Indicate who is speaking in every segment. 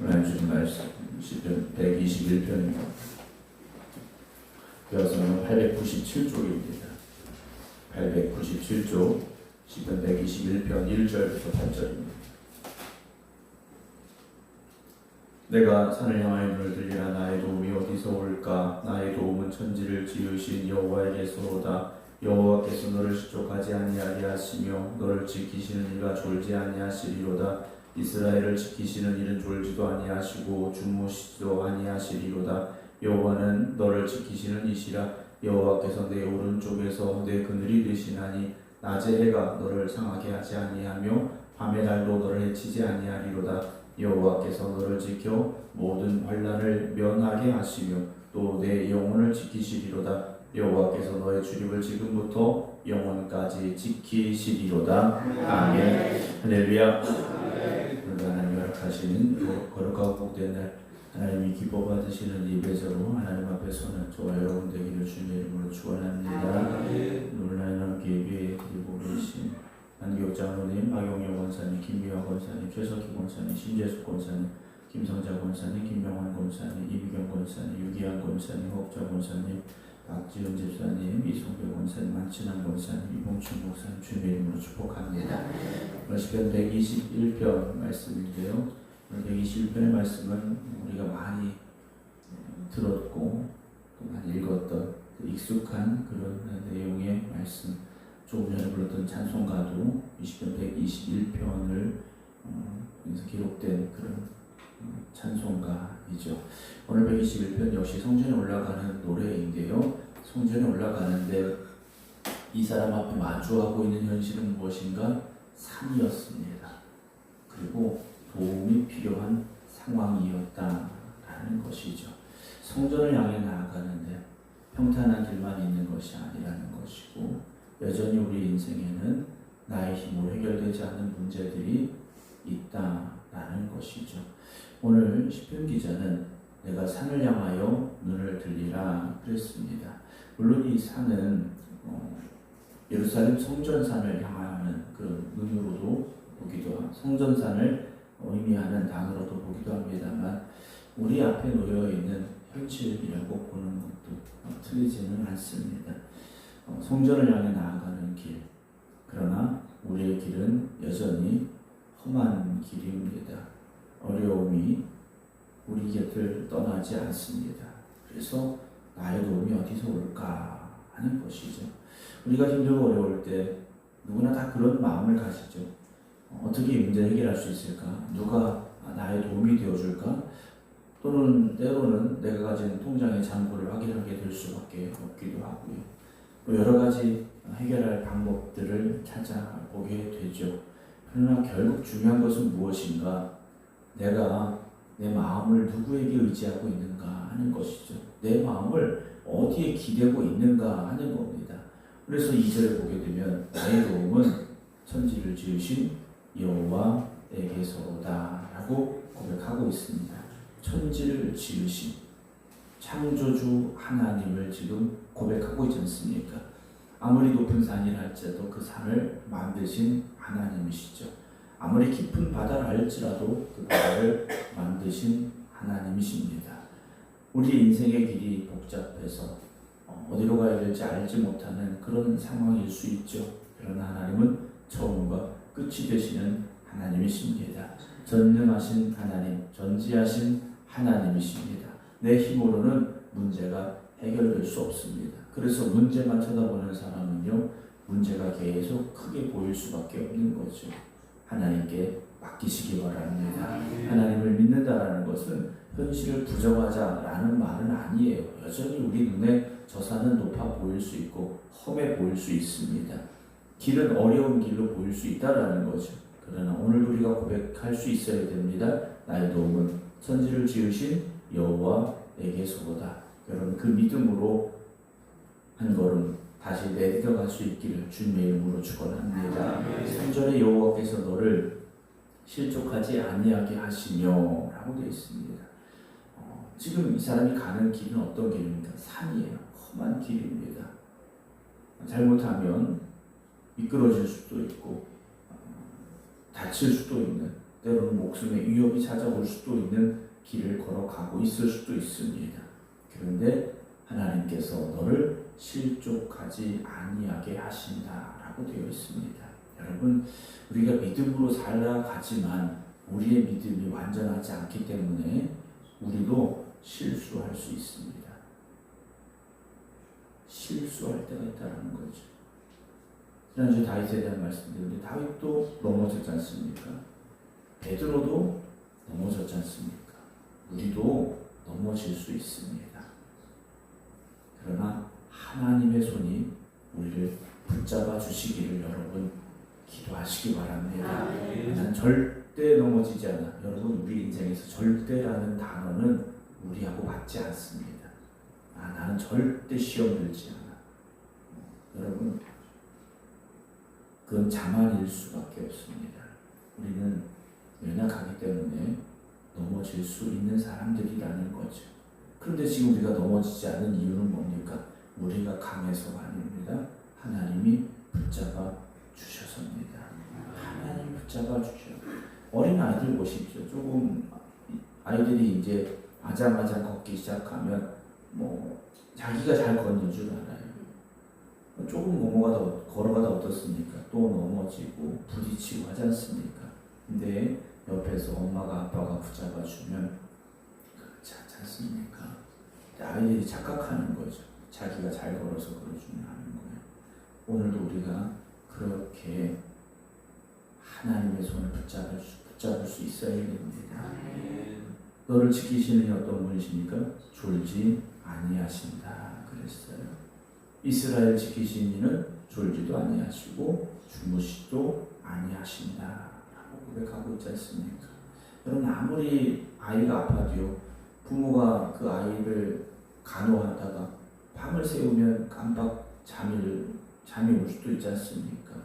Speaker 1: 하나님 주신 말씀 시편 121편입니다. 이어서는 897쪽입니다. 897쪽 시편 121편 1절부터 8절입니다. 내가 산을 향하여 눈을 들리라. 나의 도움이 어디서 올까? 나의 도움은 천지를 지으신 여호와에게서로다. 여호와께서 너를 실족하지 아니하게 하시며 너를 지키시는 이가 졸지 아니하시리로다. 이스라엘을 지키시는 이는 졸지도 아니하시고 주무시지도 아니하시리로다. 여호와는 너를 지키시는 이시라. 여호와께서 내 오른쪽에서 내 그늘이 되시나니 낮의 해가 너를 상하게 하지 아니하며 밤의 달도 너를 해치지 아니하리로다. 여호와께서 너를 지켜 모든 환난을 면하게 하시며 또 내 영혼을 지키시리로다. 여호와께서 너의 출입을 지금부터 영원까지 지키시리로다. 아멘. 할렐루야. 오늘 하나님 허락하시는 거룩하고 복된 날, 하나님이 기뻐 받으시는 예배자로 하나님 앞에서는 저와 여러분 되기를 주님의 이름으로 축원합니다. 오늘 하나님 함께 예배 드리고 계신 안기옥 장로님, 박용영 권사님, 김미화 권사님, 최석희 권사님, 신재숙 권사님, 김성자 권사님, 김명환 권사님, 이미경 권사님, 유기한 권사님, 허욱자 권사님, 박지훈 집사님, 이성배 권사님, 안친환 권사님, 이봉춘 목사님 주님의 이름으로 축복합니다. 시편 121편 말씀인데요. 오늘 121편의 말씀은 우리가 많이 들었고 또 많이 읽었던 익숙한 그런 내용의 말씀. 조금 전에 불렀던 찬송가도 20편 121편을 여기서 기록된 그런 찬송가이죠. 오늘 121편 역시 성전에 올라가는 노래인데요. 성전에 올라가는데 이 사람 앞에 마주하고 있는 현실은 무엇인가? 산이었습니다. 그리고 도움이 필요한 상황이었다라는 것이죠. 성전을 향해 나아가는데 평탄한 길만 있는 것이 아니라는 것이고, 여전히 우리 인생에는 나의 힘으로 해결되지 않는 문제들이 있다라는 것이죠. 오늘 시편 기자는 내가 산을 향하여 눈을 들리라 그랬습니다. 물론 이 산은 예루살렘 성전산을 향하는 그 눈으로도 보기도 하고 성전산을 의미하는 단어로도 보기도 합니다만, 우리 앞에 놓여 있는 현실이라고 보는 것도 틀리지는 않습니다. 성전을 향해 나아가는 길, 그러나 우리의 길은 여전히 험한 길입니다. 어려움이 우리 곁을 떠나지 않습니다. 그래서 나의 도움이 어디서 올까 하는 것이죠. 우리가 힘들고 어려울 때 누구나 다 그런 마음을 가지죠. 어떻게 문제를 해결할 수 있을까? 누가 나의 도움이 되어줄까? 또는 때로는 내가 가진 통장의 잔고를 확인하게 될 수밖에 없기도 하고요. 또 여러 가지 해결할 방법들을 찾아보게 되죠. 그러나 결국 중요한 것은 무엇인가? 내가 내 마음을 누구에게 의지하고 있는가 하는 것이죠. 내 마음을 어디에 기대고 있는가 하는 겁니다. 그래서 2절을 보게 되면 나의 도움은 천지를 지으신 여호와에게서로다 라고 고백하고 있습니다. 천지를 지으신 창조주 하나님을 지금 고백하고 있지 않습니까? 아무리 높은 산이라 할지라도 그 산을 만드신 하나님이시죠. 아무리 깊은 바다를 할지라도 그 바다를 만드신 하나님이십니다. 우리 인생의 길이 복잡해서 어디로 가야 될지 알지 못하는 그런 상황일 수 있죠. 그러나 하나님은 처음과 끝이 되시는 하나님이십니다. 전능하신 하나님, 전지하신 하나님이십니다. 내 힘으로는 문제가 해결될 수 없습니다. 그래서 문제만 쳐다보는 사람은요, 문제가 계속 크게 보일 수밖에 없는 거죠. 하나님께 맡기시기 바랍니다. 하나님을 믿는다라는 것은 현실을 부정하자라는 말은 아니에요. 여전히 우리 눈에 저 산은 높아 보일 수 있고 험해 보일 수 있습니다. 길은 어려운 길로 보일 수 있다라는 거죠. 그러나 오늘 우리가 고백할 수 있어야 됩니다. 나의 도움은 천지를 지으신 여호와에게서로다. 여러분, 그 믿음으로 한 걸음 다시 내려갈 수 있기를 주님의 이름으로 축원합니다. 3절에 여호와께서 너를 실족하지 아니하게 하시며 라고 되어 있습니다. 지금 이 사람이 가는 길은 어떤 길입니까? 산이에요. 험한 길입니다. 잘못하면 미끄러질 수도 있고 다칠 수도 있는 때로는 목숨의 위협이 찾아올 수도 있는 길을 걸어가고 있을 수도 있습니다. 그런데 하나님께서 너를 실족하지 아니하게 하신다라고 되어 있습니다. 여러분, 우리가 믿음으로 살아가지만 우리의 믿음이 완전하지 않기 때문에 우리도 실수할 수 있습니다. 실수할 때가 있다는 거죠. 지난주 다윗에 대한 말씀드렸는데 다윗도 넘어졌지 않습니까? 베드로도 넘어졌지 않습니까? 우리도 넘어질 수 있습니다. 그러나 하나님의 손이 우리를 붙잡아 주시기를 여러분 기도하시기 바랍니다. 난 절대 넘어지지 않아. 여러분, 우리 인생에서 절대라는 단어는 우리하고 맞지 않습니다. 나는 절대 시험 들지 않아. 여러분, 그건 자만일 수밖에 없습니다. 우리는 연약하기 때문에 넘어질 수 있는 사람들이라는 거죠. 그런데 지금 우리가 넘어지지 않은 이유는 뭡니까? 우리가 강해서가 아닙니다. 하나님이 붙잡아 주셔서입니다. 하나님이 붙잡아 주셔. 어린 아이들 보십시오. 조금 아이들이 이제 아장아장 걷기 시작하면 자기가 잘 걷는 줄 알아요. 조금 걸어가다 어떻습니까? 또 넘어지고 부딪히고 하지 않습니까? 근데 옆에서 엄마가 아빠가 붙잡아주면 그렇지 않습니까? 아이들이 착각하는 거죠. 자기가 잘 걸어서 그러주면 하는 거예요. 오늘도 우리가 그렇게 하나님의 손을 붙잡을 수 있어야 됩니다. 너를 지키시는 어떤 분이십니까? 졸지 아니하신다 그랬어요. 이스라엘 지키신 이는 졸지도 아니하시고 주무시도 아니하신다 라고 고백하고 있지 않습니까? 여러분, 아무리 아이가 아파도요, 부모가 그 아이를 간호하다가 밤을 새우면 깜빡 잠이 올 수도 있지 않습니까?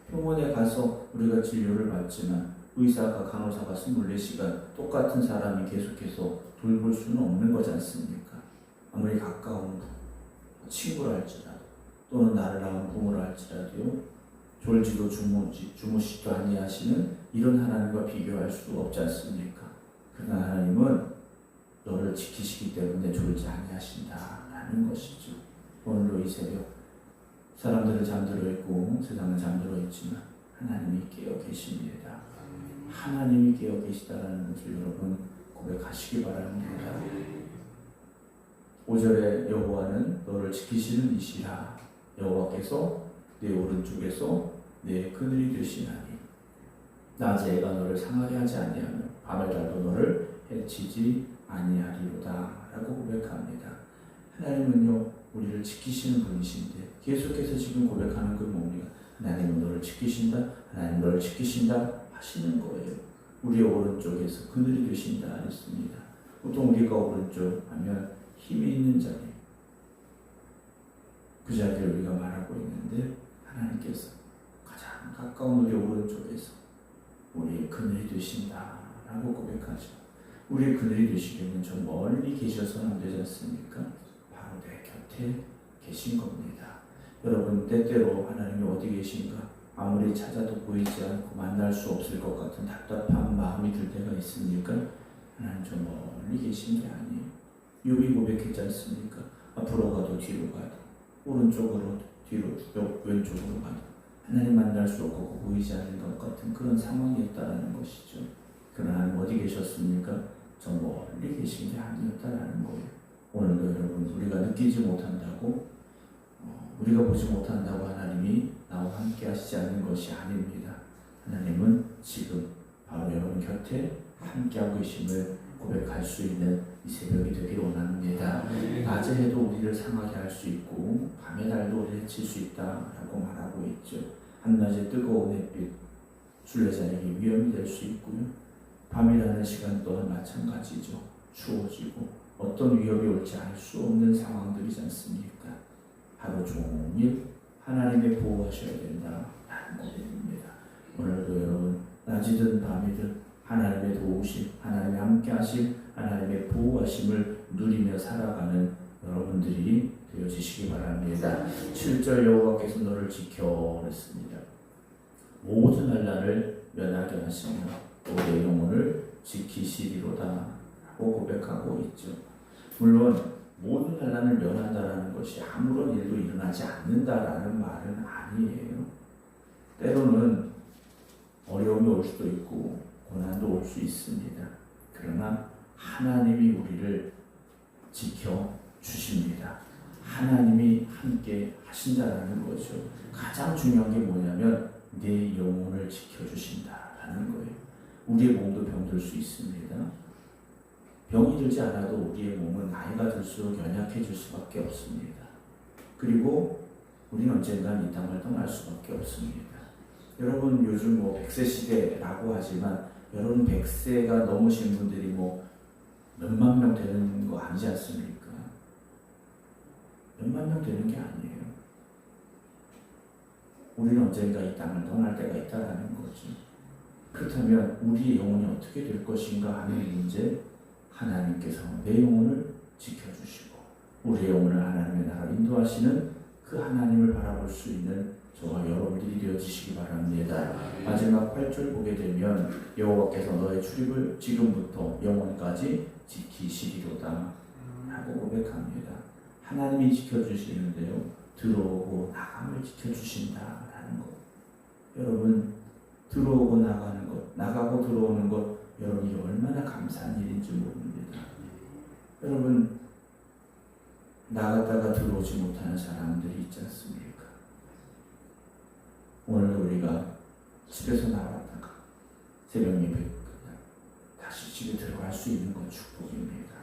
Speaker 1: 병원에 가서 우리가 진료를 받지만 의사가 간호사가 24시간 똑같은 사람이 계속해서 돌볼 수는 없는 거지 않습니까? 아무리 가까운 친구라 할지라도 또는 나를 낳은 부모라 할지라도요, 졸지도 주무시도 아니하시는 이런 하나님과 비교할 수 없지 않습니까? 그러나 하나님은 너를 지키시기 때문에 졸지 아니하신다라는 것이죠. 오늘도 이 새벽 사람들은 잠들어 있고 세상은 잠들어 있지만 하나님이 깨어 계십니다. 하나님이 깨어 계시다라는 것을 여러분 고백하시기 바랍니다. 5절에 여호와는 너를 지키시는 이시라. 여호와께서 내 오른쪽에서 내 그늘이 되시나니 낮에 해가 너를 상하게 하지 아니하며 밤에 달도 너를 해치지 아니하리로다 라고 고백합니다. 하나님은요, 우리를 지키시는 분이신데 계속해서 지금 고백하는 건 뭡니까? 하나님은 너를 지키신다, 하나님 너를 지키신다 하시는 거예요. 우리의 오른쪽에서 그늘이 되신다 했습니다. 보통 우리가 오른쪽 하면 힘이 있는 자리, 그 자리를 우리가 말하고 있는데 하나님께서 가장 가까운 우리 오른쪽에서 우리의 그늘이 되신다라고 고백하죠. 우리의 그늘이 되시려면 저 멀리 계셔서는 안 되지 않습니까? 바로 내 곁에 계신 겁니다. 여러분, 때때로 하나님이 어디 계신가 아무리 찾아도 보이지 않고 만날 수 없을 것 같은 답답한 마음이 들 때가 있습니까? 하나님 저 멀리 계신 게 아니에요. 욥이 고백했지 않습니까? 앞으로 가도 뒤로 가도 오른쪽으로 뒤로 왼쪽으로 가도 하나님 만날 수 없고 보이지 않는 것 같은 그런 상황이었다라는 것이죠. 그러나 하나님 어디 계셨습니까? 저 멀리 계신 게 아니었다라는 거예요. 오늘도 여러분, 우리가 느끼지 못한다고 우리가 보지 못한다고 하나님이 나와 함께 하시지 않는 것이 아닙니다. 하나님은 지금 바로 여러분 곁에 함께하고 계심을 고백할 수 있는 이 새벽이 되기를 원합니다. 낮에 해도 우리를 상하게 할 수 있고 밤에 달도 우리를 해칠 수 있다라고 말하고 있죠. 한낮에 뜨거운 햇빛 순례자에게 위험이 될 수 있고요. 밤이라는 시간 또한 마찬가지죠. 추워지고 어떤 위협이 올지 알 수 없는 상황들이지 않습니까? 하루 종일 하나님의 보호하셔야 된다라는 고백입니다. 오늘도 여러분, 낮이든 밤이든 하나님의 도우심, 하나님의 함께하심, 하나님의 보호하심을 누리며 살아가는 여러분들이 되어지시기 바랍니다. 7절 여호와께서 너를 지켜 그랬습니다. 모든 환난을 면하게 하시며 내 영혼을 지키시리로다 라고 고백하고 있죠. 물론 모든 환난을 면한다라는 것이 아무런 일도 일어나지 않는다라는 말은 아니에요. 때로는 어려움이 올 수도 있고 고난도 올 수 있습니다. 그러나 하나님이 우리를 지켜주십니다. 하나님이 함께 하신다라는 거죠. 가장 중요한 게 뭐냐면 내 영혼을 지켜주신다라는 거예요. 우리의 몸도 병들 수 있습니다. 병이 들지 않아도 우리의 몸은 나이가 들수록 연약해질 수밖에 없습니다. 그리고 우리는 언젠간 이 땅을 떠날 수밖에 없습니다. 여러분 요즘 100세 시대라고 하지만 여러분 100세가 넘으신 분들이 몇만 명 되는 거 아니지 않습니까? 몇만 명 되는 게 아니에요. 우리는 언젠가 이 땅을 떠날 때가 있다라는 거죠. 그렇다면 우리의 영혼이 어떻게 될 것인가 하는 문제, 하나님께서 내 영혼을 지켜주시고 우리의 영혼을 하나님의 나라로 인도하시는 그 하나님을 바라볼 수 있는 저와 여러분들이 되어지시기 바랍니다. 마지막 8절 보게 되면 여호와께서 너의 출입을 지금부터 영원까지 지키시리로다 라고 고백합니다. 하나님이 지켜주시는데요, 들어오고 나감을 지켜주신다라는 것. 여러분 들어오고 나가는 것, 나가고 들어오는 것, 여러분이 얼마나 감사한 일인지 모릅니다. 여러분 나갔다가 들어오지 못하는 사람들이 있지 않습니까? 오늘도 우리가 집에서 나왔다가 새벽 예배 끝나고 다시 집에 들어갈 수 있는 건 축복입니다.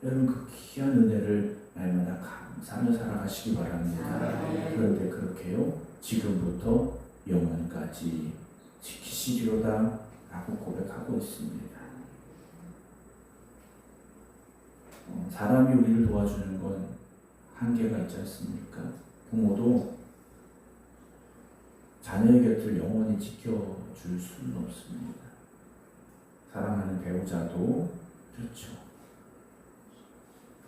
Speaker 1: 여러분 그 귀한 은혜를 날마다 감사하며 살아가시기 바랍니다. 그런데 그렇게요, 지금부터 영원까지 지키시리로다 라고 고백하고 있습니다. 사람이 우리를 도와주는 건 한계가 있지 않습니까? 부모도 자녀의 곁을 영원히 지켜줄 수는 없습니다. 사랑하는 배우자도 그렇죠.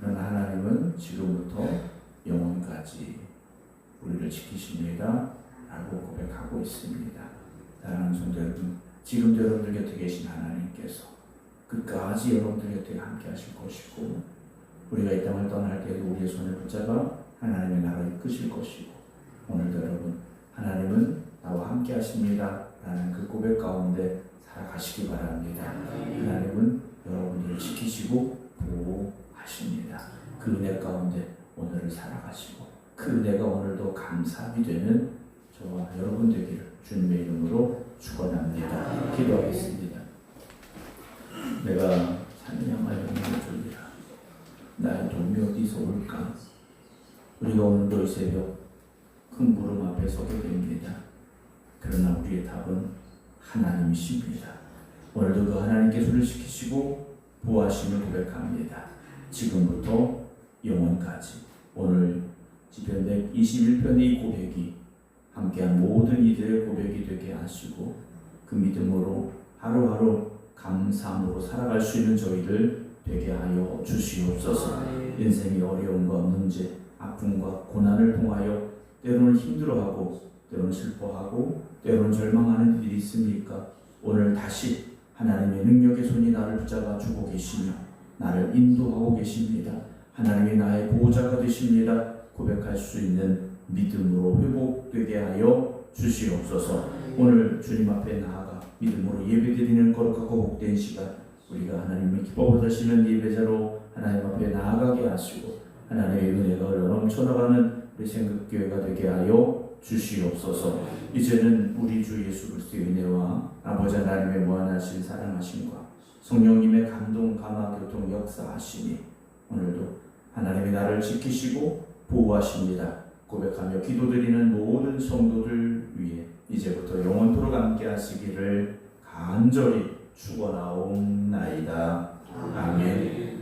Speaker 1: 그러나 하나님은 지금부터 영원까지 우리를 지키십니다 라고 고백하고 있습니다. 사랑하는 성도 여러분, 지금도 여러분들 곁에 계신 하나님께서 끝까지 여러분들 곁에 함께 하실 것이고 우리가 이 땅을 떠날 때도 우리의 손을 붙잡아 하나님의 나라를 이끄실 것이고 오늘도 여러분 하나님은 나와 함께 하십니다 라는 그 고백 가운데 살아가시기 바랍니다. 하나님은 여러분들을 지키시고 보호하십니다. 그 은혜 가운데 오늘을 살아가시고 그 은혜가 오늘도 감사함이 되는 저와 여러분 되기를 주님의 이름으로 축원합니다. 기도하겠습니다. 내가 산을 향하여 넘어질리라. 나의 도움이 어디서 올까? 우리가 오늘도 이 새벽 큰 무릎 앞에 서게 됩니다. 그러나 우리의 답은 하나님이십니다. 오늘도 그 하나님께 손을 지키시고 보호하심을 고백합니다. 지금부터 영원까지 오늘 시편 121편의 이 고백이 함께한 모든 이들의 고백이 되게 하시고 그 믿음으로 하루하루 감사함으로 살아갈 수 있는 저희를 되게 하여 주시옵소서. 인생의 어려움과 문제, 아픔과 고난을 통하여 때로는 힘들어하고 때로는 슬퍼하고 때로는 절망하는 일이 있습니까? 오늘 다시 하나님의 능력의 손이 나를 붙잡아 주고 계시며 나를 인도하고 계십니다. 하나님이 나의 보호자가 되십니다. 고백할 수 있는 믿음으로 회복되게 하여 주시옵소서. 오늘 주님 앞에 나아가 믿음으로 예배드리는 거룩하고 복된 시간, 우리가 하나님을 기뻐 받으시는 예배자로 하나님 앞에 나아가게 하시고 하나님의 은혜가 넘쳐나가는 우리 생각교회가 되게 하여 주시옵소서. 이제는 우리 주 예수 그리스도의 은혜와 아버지 하나님의 무한하신 사랑하심과 성령님의 감동, 감화, 교통, 역사하심이 오늘도 하나님이 나를 지키시고 보호하십니다. 고백하며 기도드리는 모든 성도들 위해 이제부터 영원토록 함께 하시기를 간절히 축원하옵나이다. 아멘.